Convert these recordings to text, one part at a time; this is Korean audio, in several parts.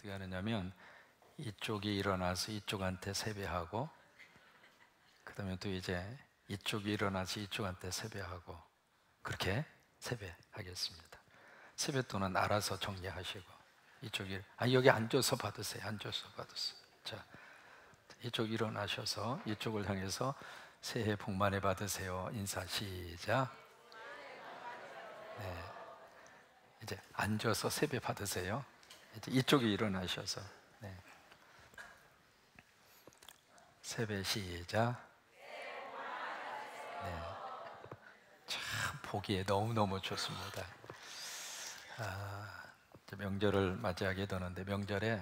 어떻게 하느냐면 이쪽이 일어나서 이쪽한테 세배하고, 그 다음에 또 이제 이쪽이 일어나서 이쪽한테 세배하고, 그렇게 세배하겠습니다. 세뱃돈은 알아서 정리하시고, 이쪽이 여기 앉아서 받으세요. 앉아서 받으세요. 자, 이쪽 일어나셔서 이쪽을 향해서 새해 복 많이 받으세요. 인사 시작. 네, 이제 앉아서 세배 받으세요. 이제 이쪽이 일어나셔서, 네. 세배 시작. 네. 참 보기에 너무너무 좋습니다. 이제 명절을 맞이하게 되는데, 명절에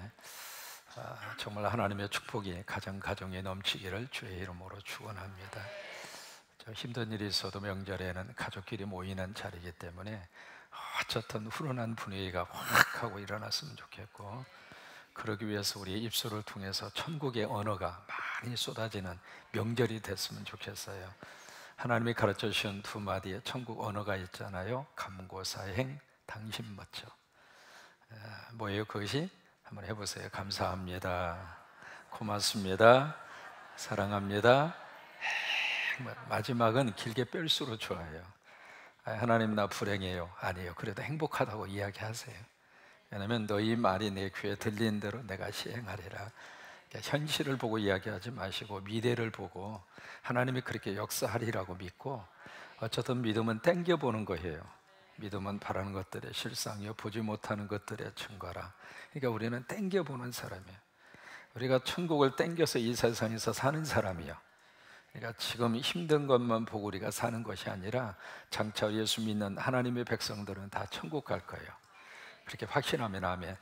정말 하나님의 축복이 가정에 넘치기를 주의 이름으로 축원합니다. 힘든 일이 있어도 명절에는 가족끼리 모이는 자리이기 때문에 어쨌든 훈훈한 분위기가 확 하고 일어났으면 좋겠고, 그러기 위해서 우리의 입술을 통해서 천국의 언어가 많이 쏟아지는 명절이 됐으면 좋겠어요. 하나님이 가르쳐 주신 두 마디의 천국 언어가 있잖아요. 감고사행, 당신 멋져. 뭐예요 그것이? 한번 해보세요. 감사합니다, 고맙습니다, 사랑합니다. 마지막은 길게 뺄수록 좋아요. 하나님 나 불행해요. 아니에요. 그래도 행복하다고 이야기하세요. 왜냐하면 너희 말이 내 귀에 들리는 대로 내가 시행하리라. 현실을 보고 이야기하지 마시고 미래를 보고 하나님이 그렇게 역사하리라고 믿고, 어쨌든 믿음은 땡겨보는 거예요. 믿음은 바라는 것들의 실상이요 보지 못하는 것들의 증거라. 그러니까 우리는 땡겨보는 사람이에요. 우리가 천국을 땡겨서 이 세상에서 사는 사람이요. 그러니까 지금 힘든 것만 보고 우리가 사는 것이 아니라 장차 예수 믿는 하나님의 백성들은 다 천국 갈 거예요. 그렇게 확신하면 아멘.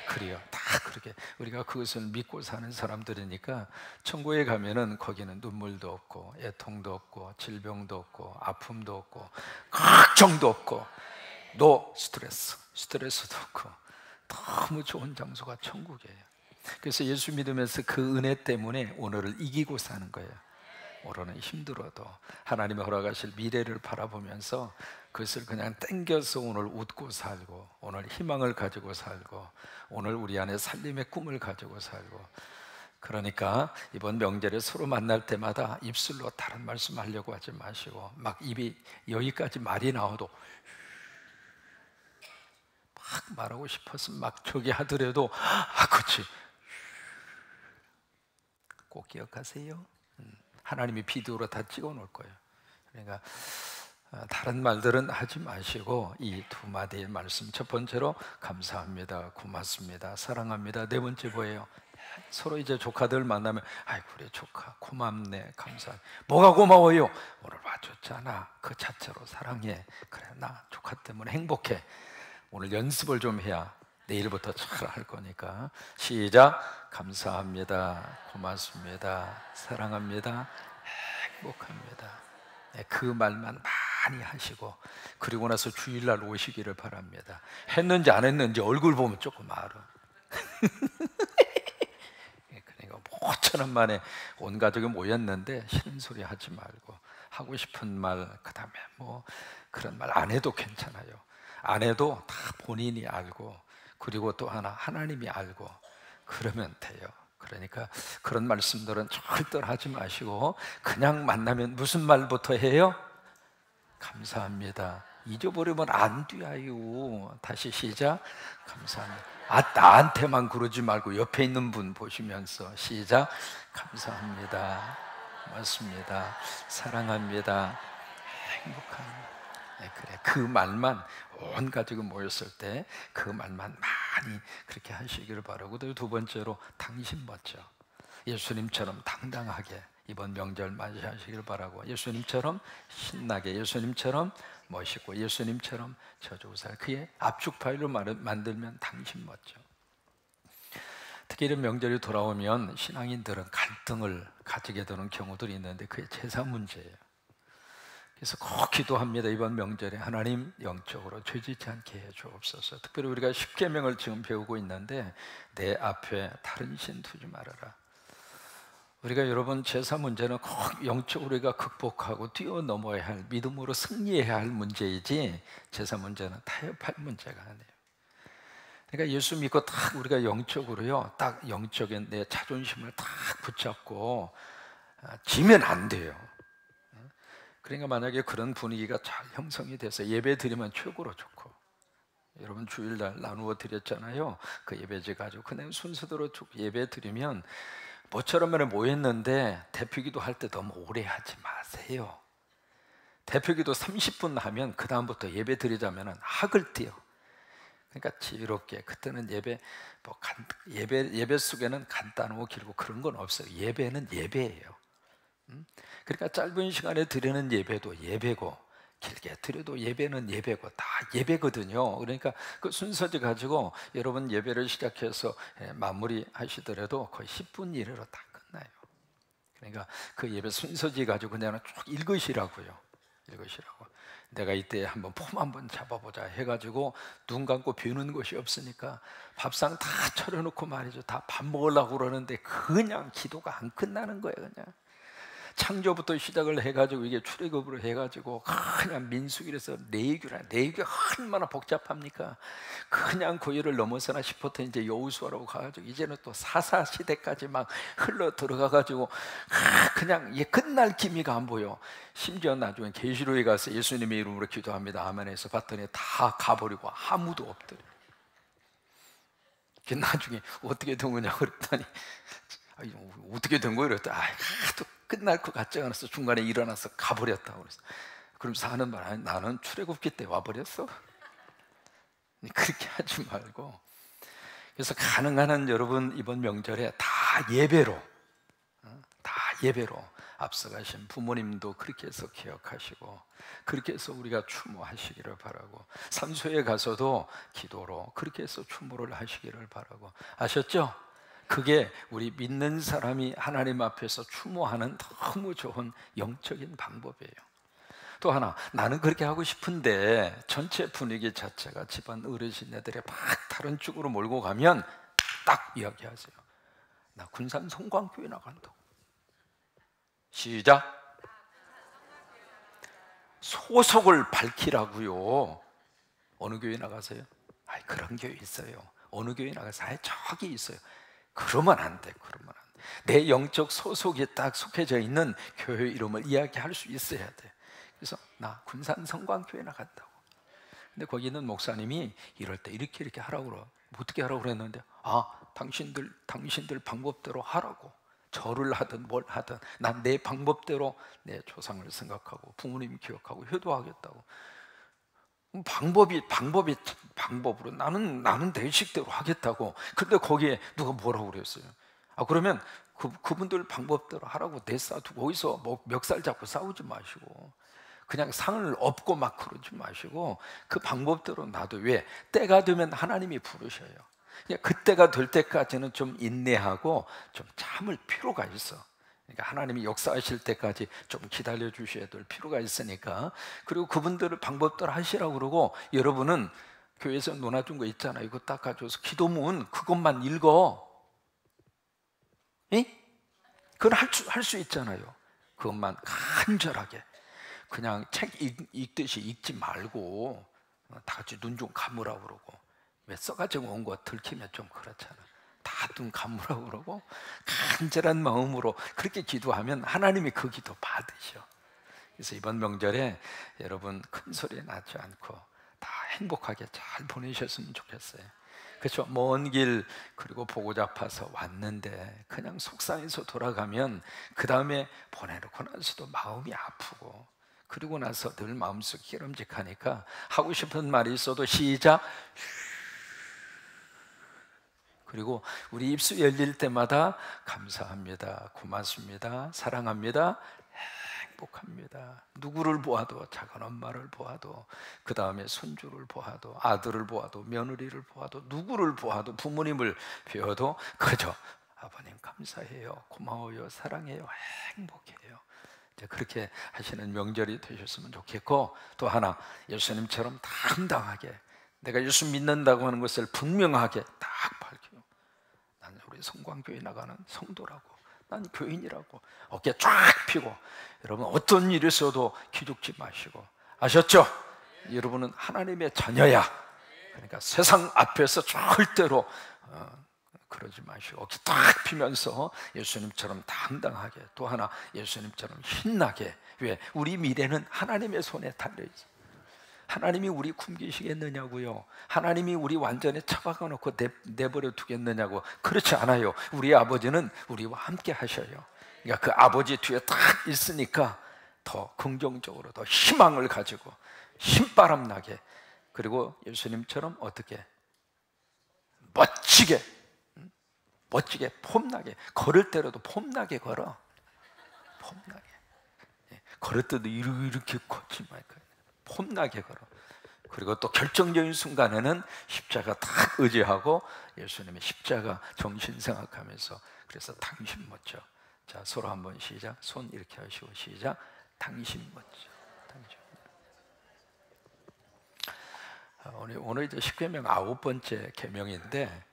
그래요. 다 그렇게 우리가 그것을 믿고 사는 사람들이니까 천국에 가면은 거기는 눈물도 없고 애통도 없고 질병도 없고 아픔도 없고 걱정도 없고 노 스트레스도 없고 너무 좋은 장소가 천국이에요. 그래서 예수 믿으면서 그 은혜 때문에 오늘을 이기고 사는 거예요. 오늘은 힘들어도 하나님의 허락하실 미래를 바라보면서 그것을 그냥 땡겨서 오늘 웃고 살고, 오늘 희망을 가지고 살고, 오늘 우리 안에 살림의 꿈을 가지고 살고. 그러니까 이번 명절에 서로 만날 때마다 입술로 다른 말씀 하려고 하지 마시고, 막 입이 여기까지 말이 나와도 막 말하고 싶어서 막 저기 하더라도 그렇지 꼭 기억하세요. 하나님이 비디오로 다 찍어 놓을 거예요. 그러니까 다른 말들은 하지 마시고 이 두 마디의 말씀, 첫 번째로 감사합니다, 고맙습니다, 사랑합니다. 네 번째 뭐예요? 서로 이제 조카들 만나면 아이고 그래 조카 고맙네, 감사. 뭐가 고마워요? 오늘 와줬잖아. 그 자체로 사랑해. 그래 나 조카 때문에 행복해. 오늘 연습을 좀 해야 내일부터 잘 할 거니까. 시작. 감사합니다, 고맙습니다, 사랑합니다, 행복합니다. 그 말만 많이 하시고, 그리고 나서 주일날 오시기를 바랍니다. 했는지 안 했는지 얼굴 보면 조금 알아. 그러니까 5,000원 만에 온 가족이 모였는데 싫은 소리 하지 말고 하고 싶은 말, 그 다음에 뭐 그런 말 안 해도 괜찮아요. 안 해도 다 본인이 알고, 그리고 또 하나님이 알고 그러면 돼요. 그러니까 그런 말씀들은 절대 하지 마시고 그냥 만나면 무슨 말부터 해요? 감사합니다. 잊어버리면 안 돼요. 다시 시작. 감사합니다. 나한테만 그러지 말고 옆에 있는 분 보시면서 시작. 감사합니다, 고맙습니다, 사랑합니다, 행복합니다. 그래, 그 말만 온 가족이 모였을 때 그 말만 많이 그렇게 하시기를 바라고, 두 번째로 당신 멋져. 예수님처럼 당당하게 이번 명절 맞이하시기를 바라고, 예수님처럼 신나게, 예수님처럼 멋있고, 예수님처럼 저주살 그의 압축 파일로 만들면 당신 멋져. 특히 이런 명절이 돌아오면 신앙인들은 갈등을 가지게 되는 경우들이 있는데 그게 제사 문제예요. 그래서 꼭 기도합니다. 이번 명절에 하나님 영적으로 죄짓지 않게 해 주옵소서. 특별히 우리가 십계명을 지금 배우고 있는데 내 앞에 다른 신 두지 말아라. 우리가 여러분 제사 문제는 꼭 영적으로 우리가 극복하고 뛰어넘어야 할, 믿음으로 승리해야 할 문제이지 제사 문제는 타협할 문제가 아니에요. 그러니까 예수 믿고 딱 우리가 영적으로요, 딱 영적인 내 자존심을 딱 붙잡고 지면 안 돼요. 그러니까 만약에 그런 분위기가 잘 형성이 돼서 예배 드리면 최고로 좋고, 여러분 주일날 나누어 드렸잖아요. 그 예배지 가지고 그냥 순서대로 쭉 예배 드리면, 모처럼 모였는데 대표기도 할 때 너무 오래 하지 마세요. 대표기도 30분 하면 그 다음부터 예배 드리자면 학을 띄어. 그러니까 지혜롭게, 그때는 예배 속에는 간단하고 길고 그런 건 없어요. 예배는 예배예요. 그러니까 짧은 시간에 드리는 예배도 예배고, 길게 드려도 예배는 예배고, 다 예배거든요. 그러니까 그 순서지 가지고 여러분 예배를 시작해서 마무리 하시더라도 거의 10분 이내로 다 끝나요. 그러니까 그 예배 순서지 가지고 그냥 쭉 읽으시라고요. 읽으시라고. 내가 이때 한번 폼 한번 잡아보자 해가지고 눈 감고 비우는 것이 없으니까 밥상 다 차려놓고 말이죠. 다 밥 먹으려고 그러는데 그냥 기도가 안 끝나는 거예요. 그냥 창조부터 시작을 해가지고 이게 출애굽으로 해가지고 그냥 민수기에서 레위기가 얼마나 복잡합니까? 그냥 고유를 넘어서나 싶었더니 이제 여호수아라고 가가지고 이제는 또 사사 시대까지 막 흘러 들어가가지고 그냥 이게 끝날 기미가 안 보여. 심지어 나중에 계시록에 가서 예수님의 이름으로 기도합니다 아멘해서 봤더니 다 가버리고 아무도 없더래. 나중에 어떻게 된 거냐고 그랬더니 어떻게 된 거예요? 그랬더니 또 끝날 것 같지 않았어. 중간에 일어나서 가버렸다고 그랬어. 그러면서 하는 말, 아니, 나는 출애굽기 때 와버렸어. 그렇게 하지 말고. 그래서 가능한 한 여러분 이번 명절에 다 예배로 앞서가신 부모님도 그렇게 해서 기억하시고, 그렇게 해서 우리가 추모하시기를 바라고, 산소에 가서도 기도로 그렇게 해서 추모를 하시기를 바라고. 아셨죠? 그게 우리 믿는 사람이 하나님 앞에서 추모하는 너무 좋은 영적인 방법이에요. 또 하나, 나는 그렇게 하고 싶은데 전체 분위기 자체가 집안 어르신네들이 막 다른 쪽으로 몰고 가면 딱 이야기하세요. 나 군산 성광교회 나간다고. 시작. 소속을 밝히라고요. 어느 교회 나가세요? 그런 교회 있어요. 어느 교회 나가서 저기 있어요. 그러면 안 돼. 내 영적 소속이 딱 속해져 있는 교회 이름을 이야기할 수 있어야 돼. 그래서 나 군산 성광교회 나간다고. 근데 거기 있는 목사님이 이럴 때 이렇게 하라고 그러. 어떻게 하라고 그랬는데, 당신들 방법대로 하라고. 절을 하든 뭘 하든 난 내 방법대로 내 조상을 생각하고 부모님 기억하고 효도하겠다고. 방법으로 나는 내 식대로 하겠다고. 근데 거기에 누가 뭐라고 그랬어요? 그러면 그분들 방법대로 하라고 내싸두고 거기서 뭐 멱살 잡고 싸우지 마시고, 그냥 상을 업고 막 그러지 마시고 그 방법대로 놔도. 왜? 때가 되면 하나님이 부르셔요. 그때가 될 때까지는 좀 인내하고 좀 참을 필요가 있어. 그러니까 하나님이 역사하실 때까지 좀 기다려 주셔야 될 필요가 있으니까. 그리고 그분들을 방법대로 하시라고 그러고, 여러분은 교회에서 논아준 거 있잖아요. 이거 딱 가져와서 기도문 그것만 읽어. 그건 할 수 있잖아요. 그것만 간절하게 그냥 책 읽듯이 읽지 말고 다 같이 눈 좀 감으라고 그러고. 왜 써가지고 온 거 들키면 좀 그렇잖아. 다 눈 감으라고 그러고 간절한 마음으로 그렇게 기도하면 하나님이 그 기도 받으셔. 그래서 이번 명절에 여러분 큰 소리 나지 않고 다 행복하게 잘 보내셨으면 좋겠어요. 그렇죠? 먼 길 그리고 보고자 아파서 왔는데 그냥 속상해서 돌아가면 그 다음에 보내놓고 나서도 마음이 아프고, 그리고 나서 늘 마음속이 기름직하니까 하고 싶은 말이 있어도 시작. 그리고 우리 입술 열릴 때마다 감사합니다, 고맙습니다, 사랑합니다, 행복합니다. 누구를 보아도, 작은 엄마를 보아도, 그 다음에 손주를 보아도, 아들을 보아도, 며느리를 보아도, 누구를 보아도, 부모님을 뵈어도 그저 아버님 감사해요, 고마워요, 사랑해요, 행복해요. 그렇게 하시는 명절이 되셨으면 좋겠고, 또 하나, 예수님처럼 당당하게 내가 예수 믿는다고 하는 것을 분명하게 딱 밝혀요. 나는 우리 성광교회 나가는 성도라고, 난 교인이라고 어깨 쫙 펴고. 여러분 어떤 일이 있어도 기죽지 마시고. 아셨죠? 여러분은 하나님의 자녀야. 그러니까 세상 앞에서 절대로 그러지 마시고 어깨 딱 피면서 예수님처럼 당당하게, 또 하나 예수님처럼 신나게. 왜? 우리 미래는 하나님의 손에 달려있어요. 하나님이 우리 굶기시겠느냐고요? 하나님이 우리 완전히 처박아 놓고 내버려 두겠느냐고? 그렇지 않아요. 우리 아버지는 우리와 함께 하셔요. 그러니까 그 아버지 뒤에 딱 있으니까 더 긍정적으로, 더 희망을 가지고 신바람 나게, 그리고 예수님처럼 어떻게 멋지게 폼나게, 걸을 때라도 폼나게 걸어. 폼나게. 걸을 때도 이렇게 걷지 말고 폼나게 걸어. 그리고 또 결정적인 순간에는 십자가 딱 의지하고 예수님의 십자가 정신 생각하면서, 그래서 당신 멋져. 자, 서로 한번 시작. 손 이렇게 하시고 시작. 당신 멋져. 당신. 오늘 이제 십계명 9번째 계명인데,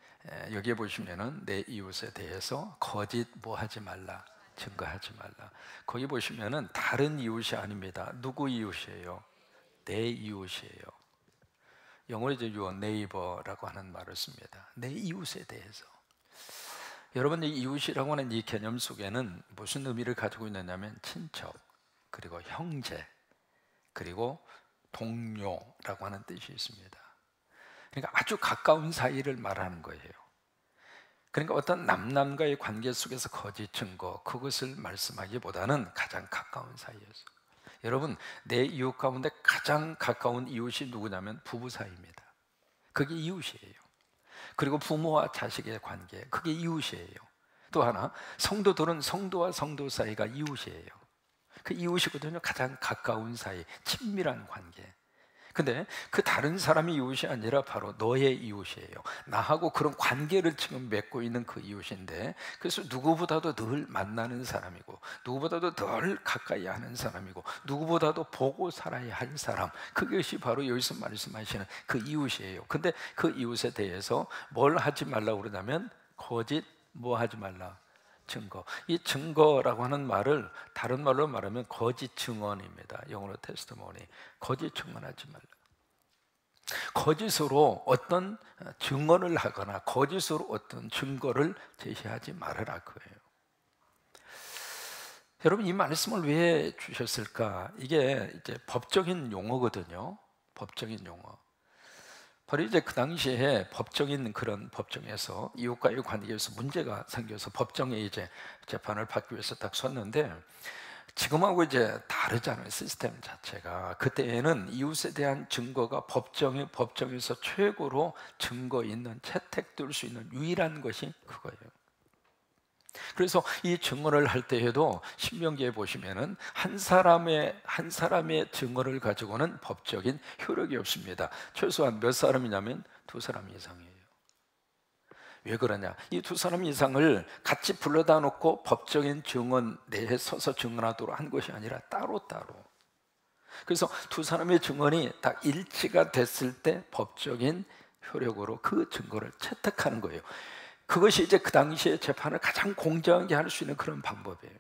여기에 보시면은 내 이웃에 대해서 거짓 뭐 하지 말라, 증거하지 말라. 거기 보시면은 다른 이웃이 아닙니다. 누구 이웃이에요? 내 이웃이에요. 영어로 이제 your neighbor라고 하는 말을 씁니다. 내 이웃에 대해서. 여러분, 이 이웃이라고 하는 이 개념 속에는 무슨 의미를 가지고 있느냐면 친척, 그리고 형제, 그리고 동료라고 하는 뜻이 있습니다. 그러니까 아주 가까운 사이를 말하는 거예요. 그러니까 어떤 남남과의 관계 속에서 거짓 증거, 그것을 말씀하기보다는 가장 가까운 사이였어요. 여러분, 내 이웃 가운데 가장 가까운 이웃이 누구냐면 부부 사이입니다. 그게 이웃이에요. 그리고 부모와 자식의 관계, 그게 이웃이에요. 또 하나, 성도들은 성도와 성도 사이가 이웃이에요. 그 이웃이거든요. 가장 가까운 사이, 친밀한 관계. 근데 그 다른 사람이 이웃이 아니라 바로 너의 이웃이에요. 나하고 그런 관계를 지금 맺고 있는 그 이웃인데, 그래서 누구보다도 늘 만나는 사람이고, 누구보다도 늘 가까이 하는 사람이고, 누구보다도 보고 살아야 할 사람, 그것이 바로 여기서 말씀하시는 그 이웃이에요. 근데 그 이웃에 대해서 뭘 하지 말라고 그러냐면 거짓 뭐 하지 말라, 증거. 이 증거라고 하는 말을 다른 말로 말하면 거짓 증언입니다. 영어로 테스트모니. 거짓 증언하지 말라. 거짓으로 어떤 증언을 하거나 거짓으로 어떤 증거를 제시하지 말아라, 그거예요. 여러분, 이 말씀을 왜 주셨을까? 이게 이제 법적인 용어거든요. 법적인 용어. 바로 이제 그 당시에 법적인 그런 법정에서 이웃과의 관계에서 문제가 생겨서 법정에 이제 재판을 받기 위해서 딱 섰는데, 지금하고 이제 다르잖아요, 시스템 자체가. 그때에는 이웃에 대한 증거가 법정에서 최고로 증거 있는, 채택될 수 있는 유일한 것이 그거예요. 그래서 이 증언을 할 때에도 신명기에 보시면은 한 사람의 증언을 가지고는 법적인 효력이 없습니다. 최소한 몇 사람이냐면 2사람 이상이에요. 왜 그러냐? 이 2사람 이상을 같이 불러다 놓고 법적인 증언 내에 서서 증언하도록 한 것이 아니라 따로따로. 그래서 2사람의 증언이 딱 일치가 됐을 때 법적인 효력으로 그 증거를 채택하는 거예요. 그것이 이제 그 당시에 재판을 가장 공정하게 할 수 있는 그런 방법이에요.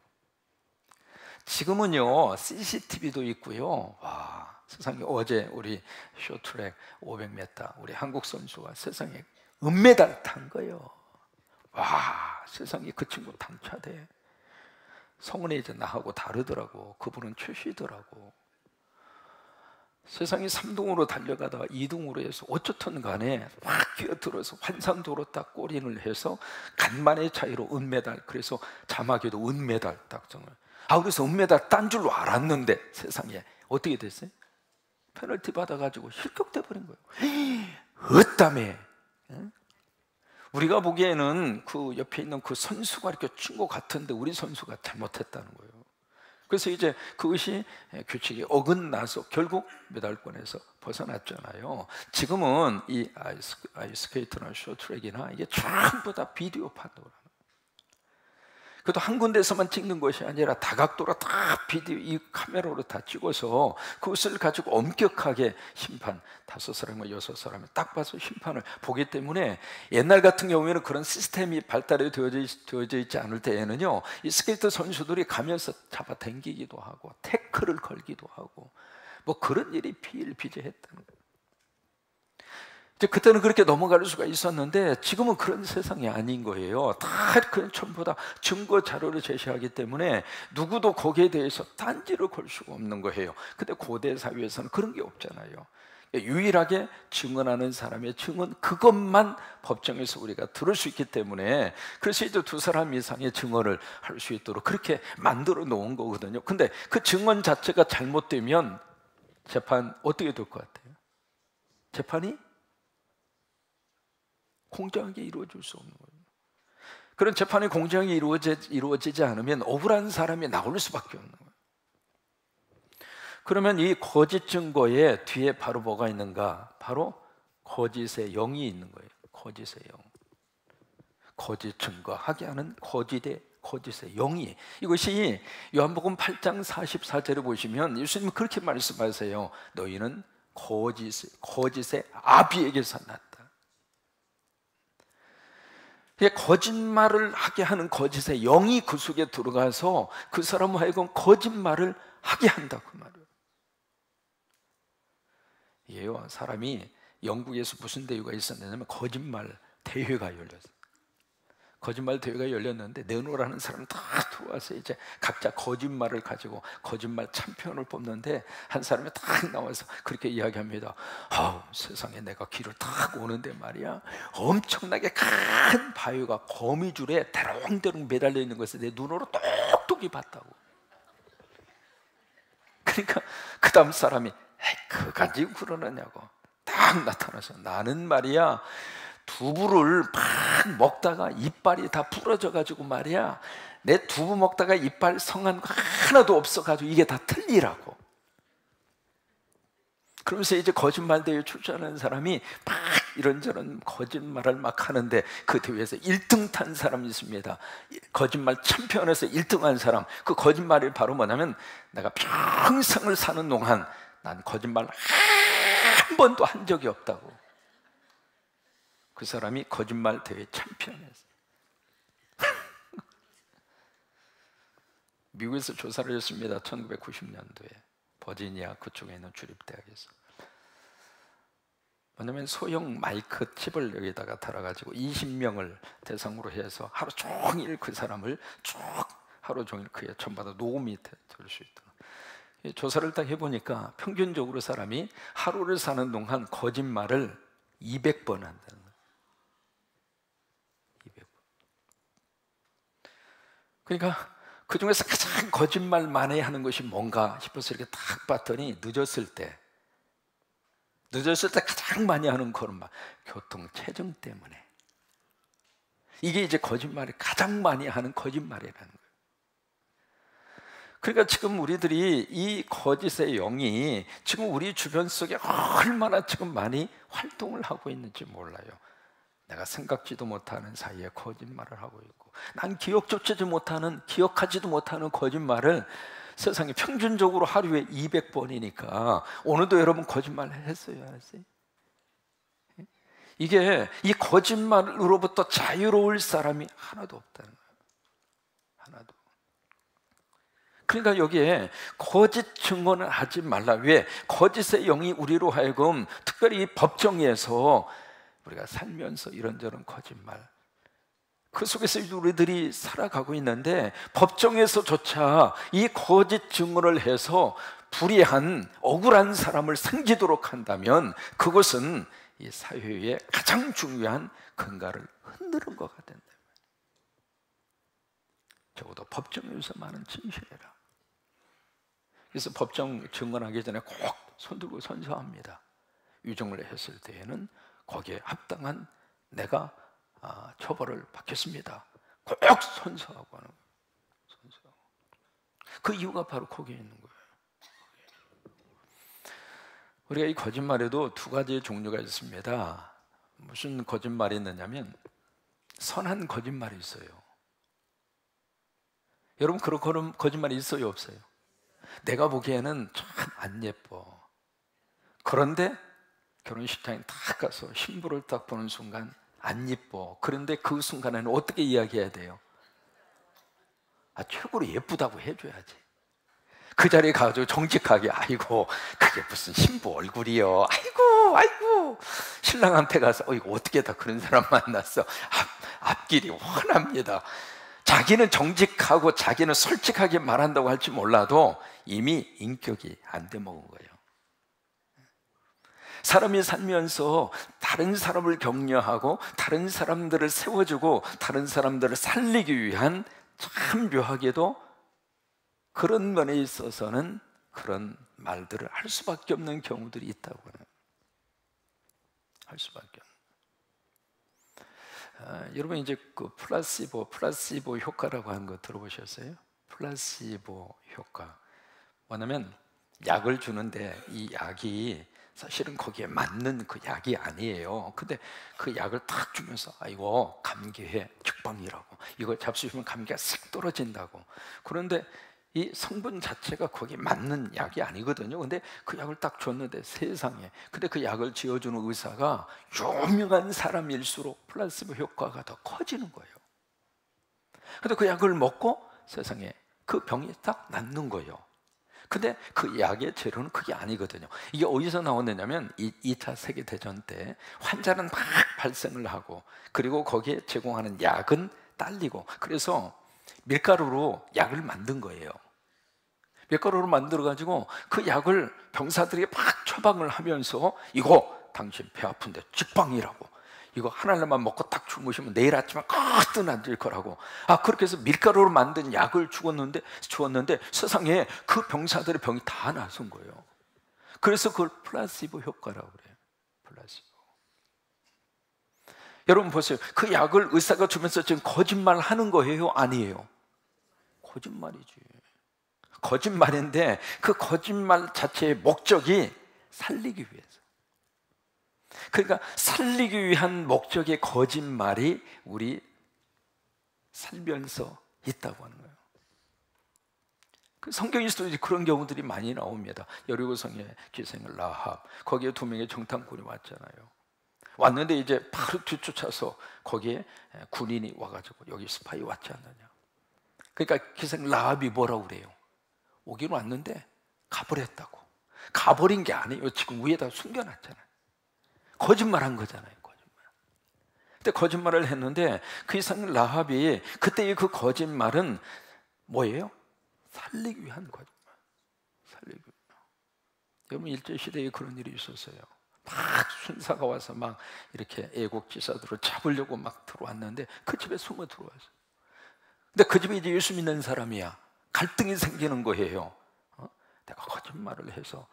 지금은요, CCTV도 있고요. 와, 세상에, 어제 우리 쇼트트랙 500m 우리 한국 선수가 세상에 은메달 탄 거예요. 와, 세상에, 그 친구 당차대. 성은에 이제 나하고 다르더라고. 그분은 최시더라고. 세상에 3등으로 달려가다가 2등으로 해서 어쩌든 간에 막 끼어들어서 환상도로 딱 골인을 해서 간만의 차이로 은메달. 그래서 자막에도 은메달 딱 정말. 그래서 은메달 딴 줄로 알았는데 세상에 어떻게 됐어요? 페널티 받아가지고 실격돼 버린 거예요. 어따매. 우리가 보기에는 그 옆에 있는 그 선수가 이렇게 친 것 같은데 우리 선수가 잘못했다는 거예요. 그래서 이제 그것이 규칙이 어긋나서 결국 메달권에서 벗어났잖아요. 지금은 이 아이스케이트나 쇼트트랙이나 이게 전부 다 비디오 판독을 합니다. 그것도 한 군데서만 찍는 것이 아니라 다각도로 다 비디오, 이 카메라로 다 찍어서 그것을 가지고 엄격하게 심판, 5사람과 6사람이 딱 봐서 심판을 보기 때문에, 옛날 같은 경우에는 그런 시스템이 발달이 되어져 있지 않을 때에는요, 이 스케이트 선수들이 가면서 잡아당기기도 하고 태클을 걸기도 하고 뭐 그런 일이 비일비재했다는 거예요. 이제 그때는 그렇게 넘어갈 수가 있었는데 지금은 그런 세상이 아닌 거예요. 다 그냥 전부 다 증거 자료를 제시하기 때문에 누구도 거기에 대해서 딴지를 걸 수가 없는 거예요. 근데 고대 사회에서는 그런 게 없잖아요. 유일하게 증언하는 사람의 증언, 그것만 법정에서 우리가 들을 수 있기 때문에, 그래서 이제 두 사람 이상의 증언을 할 수 있도록 그렇게 만들어 놓은 거거든요. 근데 그 증언 자체가 잘못되면 재판 어떻게 될 것 같아요? 재판이 공정하게 이루어질 수 없는 거예요. 그런 재판이 공정하게 이루어지지 않으면 억울한 사람이 나올 수밖에 없는 거예요. 그러면 이 거짓 증거의 뒤에 바로 뭐가 있는가? 바로 거짓의 영이 있는 거예요. 거짓의 영. 거짓 증거하게 하는 거짓의 영이. 이것이 요한복음 8장 44절에 보시면 예수님은 그렇게 말씀하세요. 너희는 거짓의 아비에게서 났다. 거짓말을 하게 하는 거짓의 영이 그 속에 들어가서 그 사람을 하여금 거짓말을 하게 한다고 말이에요. 이게요, 사람이 영국에서 무슨 대회가 있었냐면 거짓말 대회가 열렸어요. 거짓말 대회가 열렸는데 내놓으라는 사람 다 들어와서 이제 각자 거짓말을 가지고 거짓말 챔피언을 뽑는데, 한 사람이 딱 나와서 그렇게 이야기합니다. 세상에 내가 길을 딱 오는데 말이야, 엄청나게 큰 바위가 거미줄에 대롱대롱 매달려 있는 것을 내 눈으로 똑똑히 봤다고. 그러니까 그 다음 사람이 그 가지고 그러느냐고 딱 나타나서, 나는 말이야 두부를 막 먹다가 이빨이 다 부러져 가지고 말이야, 내 두부 먹다가 이빨 성한 거 하나도 없어 가지고 이게 다 틀리라고. 그러면서 이제 거짓말 대회에 출전하는 사람이 막 이런저런 거짓말을 막 하는데, 그 대회에서 1등 탄 사람이 있습니다. 거짓말 챔피언에서 1등한 사람. 그 거짓말이 바로 뭐냐면, 내가 평생을 사는 동안 난 거짓말 한 번도 한 적이 없다고. 그 사람이 거짓말 대회 챔피언이었어요. 미국에서 조사를 했습니다. 1990년도에 버지니아 그쪽에 있는 주립대학에서. 왜냐하면 소형 마이크 칩을 여기다가 달아가지고 20명을 대상으로 해서 하루 종일 그 사람을 쭉 하루 종일 그의 전부 다 녹음이 될 수 있도록 조사를 딱 해보니까 평균적으로 사람이 하루를 사는 동안 거짓말을 200번 한다는 거예요. 200번. 그러니까 그 중에서 가장 거짓말 많이 하는 것이 뭔가 싶어서 이렇게 딱 봤더니, 늦었을 때 가장 많이 하는 그런 말, 교통체증 때문에. 이게 이제 거짓말을 가장 많이 하는 거짓말이라는 거예요. 그러니까 지금 우리들이 이 거짓의 영이 지금 우리 주변 속에 얼마나 지금 많이 활동을 하고 있는지 몰라요. 내가 생각지도 못하는 사이에 거짓말을 하고 있고, 난 기억조차도 못하는, 기억하지도 못하는 거짓말을 세상에 평균적으로 하루에 200번이니까 오늘도 여러분 거짓말 했어요, 안 했어요? 이게 이 거짓말로부터 자유로울 사람이 하나도 없다는 거예요. 하나도. 그러니까 여기에 거짓 증언을 하지 말라. 왜? 거짓의 영이 우리로 하여금 특별히 법정에서 우리가 살면서 이런저런 거짓말, 그 속에서 우리들이 살아가고 있는데, 법정에서조차 이 거짓 증언을 해서 불의한 억울한 사람을 생기도록 한다면 그것은 이 사회의 가장 중요한 근간을 흔드는 것가 된다. 적어도 법정에서만은 진실해라. 그래서 법정 증언하기 전에 꼭 손들고 선서합니다. 유정을 했을 때에는 거기에 합당한 내가 처벌을 받겠습니다. 꼭 선서하고 하는 거예요. 선서하고. 그 이유가 바로 거기에 있는 거예요. 우리가 이 거짓말에도 두 가지의 종류가 있습니다. 무슨 거짓말이 있느냐면 선한 거짓말이 있어요. 여러분 그런 거짓말이 있어요, 없어요? 내가 보기에는 참 안 예뻐. 그런데 결혼식장에 딱 가서 신부를 딱 보는 순간 안 예뻐. 그런데 그 순간에는 어떻게 이야기해야 돼요? 최고로 예쁘다고 해줘야지. 그 자리에 가서 정직하게, 아이고 그게 무슨 신부 얼굴이요, 아이고 아이고. 신랑한테 가서 이거 어떻게 다 그런 사람 만났어. 앞길이 훤합니다. 자기는 정직하고 자기는 솔직하게 말한다고 할지 몰라도 이미 인격이 안 돼 먹은 거예요. 사람이 살면서 다른 사람을 격려하고 다른 사람들을 세워주고 다른 사람들을 살리기 위한, 참 묘하게도 그런 면에 있어서는 그런 말들을 할 수밖에 없는 경우들이 있다고 해요. 할 수밖에 없는. 여러분 이제 그 플라시보 효과라고 하는 거 들어보셨어요? 플라시보 효과. 뭐냐면 약을 주는데 이 약이 사실은 거기에 맞는 그 약이 아니에요. 근데 그 약을 탁 주면서 이거 감기에 직방이라고, 이거 잡수시면 감기가 싹 떨어진다고. 그런데 이 성분 자체가 거기에 맞는 약이 아니거든요. 근데 그 약을 딱 줬는데 세상에, 근데 그 약을 지어주는 의사가 유명한 사람일수록 플라시보 효과가 더 커지는 거예요. 근데 그 약을 먹고 세상에 그 병이 딱 낫는 거예요. 근데 그 약의 재료는 그게 아니거든요. 이게 어디서 나오느냐면 2차 세계대전 때 환자는 막 발생을 하고, 그리고 거기에 제공하는 약은 딸리고, 그래서 밀가루로 약을 만든 거예요. 밀가루로 만들어가지고 그 약을 병사들에게 막 처방을 하면서 이거 당신 배 아픈데 직방이라고, 이거 하나만 먹고 딱 주무시면 내일 아침에 가뜩 안 될 거라고. 그렇게 해서 밀가루로 만든 약을 주었는데 세상에 그 병사들의 병이 다 나선 거예요. 그래서 그걸 플라시보 효과라고 그래요. 플라시보. 여러분 보세요. 그 약을 의사가 주면서 지금 거짓말 하는 거예요? 아니에요? 거짓말이지. 거짓말인데 그 거짓말 자체의 목적이 살리기 위해서. 그러니까 살리기 위한 목적의 거짓말이 우리 살면서 있다고 하는 거예요. 그 성경에서도 그런 경우들이 많이 나옵니다. 여리고성의 기생을 라합, 거기에 2명의 정탐꾼이 왔잖아요. 왔는데 이제 바로 뒤쫓아서 거기에 군인이 와가지고 여기 스파이 왔지 않느냐. 그러니까 기생 라합이 뭐라고 그래요? 오긴 왔는데 가버렸다고. 가버린 게 아니에요. 지금 위에다 숨겨놨잖아요. 거짓말한 거잖아요. 거짓말. 근데 거짓말을 했는데 그 이상 라합이, 그때의 그 거짓말은 뭐예요? 살리기 위한 거짓말. 살리기 위한. 여러분 일제시대에 그런 일이 있었어요. 막 순사가 와서 막 이렇게 애국지사들을 잡으려고 막 들어왔는데 그 집에 숨어 들어왔어요. 근데 그 집에 이제 예수 믿는 사람이야. 갈등이 생기는 거예요. 내가 거짓말을 해서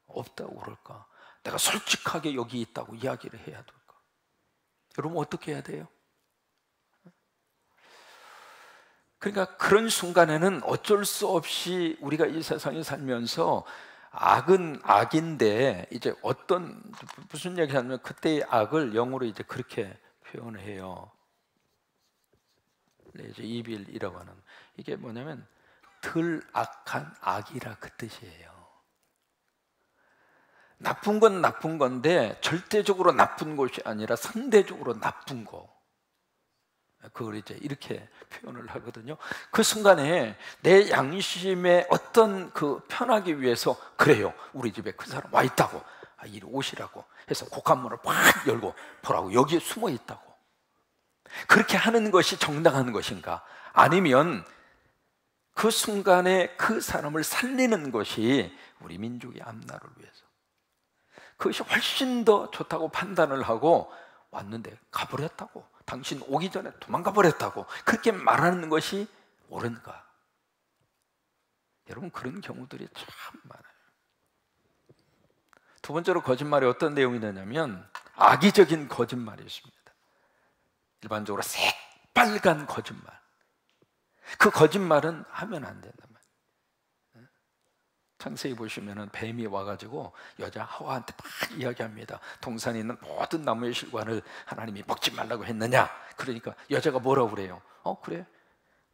없다고 그럴까? 내가 솔직하게 여기 있다고 이야기를 해야 될까? 여러분 어떻게 해야 돼요? 그러니까 그런 순간에는 어쩔 수 없이 우리가 이 세상에 살면서 악은 악인데, 이제 무슨 얘기 하냐면 그때의 악을 영어로 이제 그렇게 표현을 해요. 이제 이빌이라고 하는, 이게 뭐냐면 덜 악한 악이라 그 뜻이에요. 나쁜 건 나쁜 건데 절대적으로 나쁜 것이 아니라 상대적으로 나쁜 거. 그걸 이제 이렇게 표현을 하거든요. 그 순간에 내 양심의 어떤 그 편하기 위해서, 그래요, 우리 집에 그 사람 와 있다고, 이리 오시라고 해서 곡간문을 팍 열고 보라고, 여기에 숨어 있다고. 그렇게 하는 것이 정당한 것인가? 아니면 그 순간에 그 사람을 살리는 것이 우리 민족의 앞날을 위해서, 그것이 훨씬 더 좋다고 판단을 하고 왔는데 가버렸다고, 당신 오기 전에 도망가 버렸다고 그렇게 말하는 것이 옳은가? 여러분 그런 경우들이 참 많아요. 두 번째로 거짓말이 어떤 내용이 되냐면 악의적인 거짓말이 있습니다. 일반적으로 새빨간 거짓말. 그 거짓말은 하면 안 된단 말이에요. 창세기 보시면은 뱀이 와가지고 여자 하와한테 막 이야기합니다. 동산에 있는 모든 나무의 실과를 하나님이 먹지 말라고 했느냐? 그러니까 여자가 뭐라고 그래요? 그래,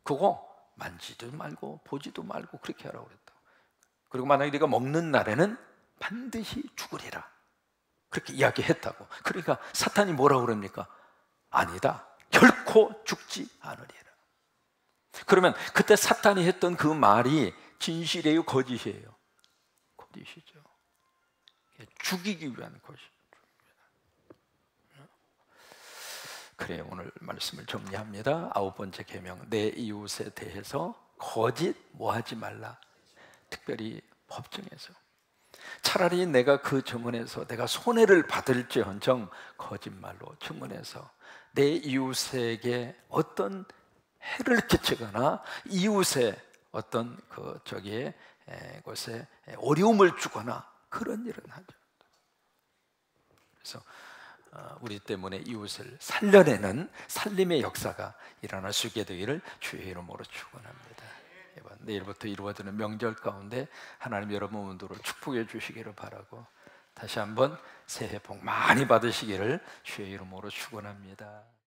그거 만지도 말고 보지도 말고 그렇게 하라고 그랬다. 그리고 만약에 네가 먹는 날에는 반드시 죽으리라, 그렇게 이야기했다고. 그러니까 사탄이 뭐라고 그럽니까? 아니다, 결코 죽지 않으리라. 그러면 그때 사탄이 했던 그 말이 진실이에요, 거짓이에요? 거짓이죠. 죽이기 위한 것이죠. 그래, 오늘 말씀을 정리합니다. 아홉 번째 계명, 내 이웃에 대해서 거짓 뭐하지 말라. 특별히 법정에서 차라리 내가 그 증언에서 내가 손해를 받을지언정 거짓말로 증언해서 내 이웃에게 어떤 해를 끼치거나 이웃의 어떤 곳에 어려움을 주거나 그런 일은 하죠. 그래서 우리 때문에 이웃을 살려내는 살림의 역사가 일어날 수 있게 되기를 주의 이름으로 축원합니다. 내일부터 이루어지는 명절 가운데 하나님 여러분 모두를 축복해 주시기를 바라고, 다시 한번 새해 복 많이 받으시기를 주의 이름으로 축원합니다.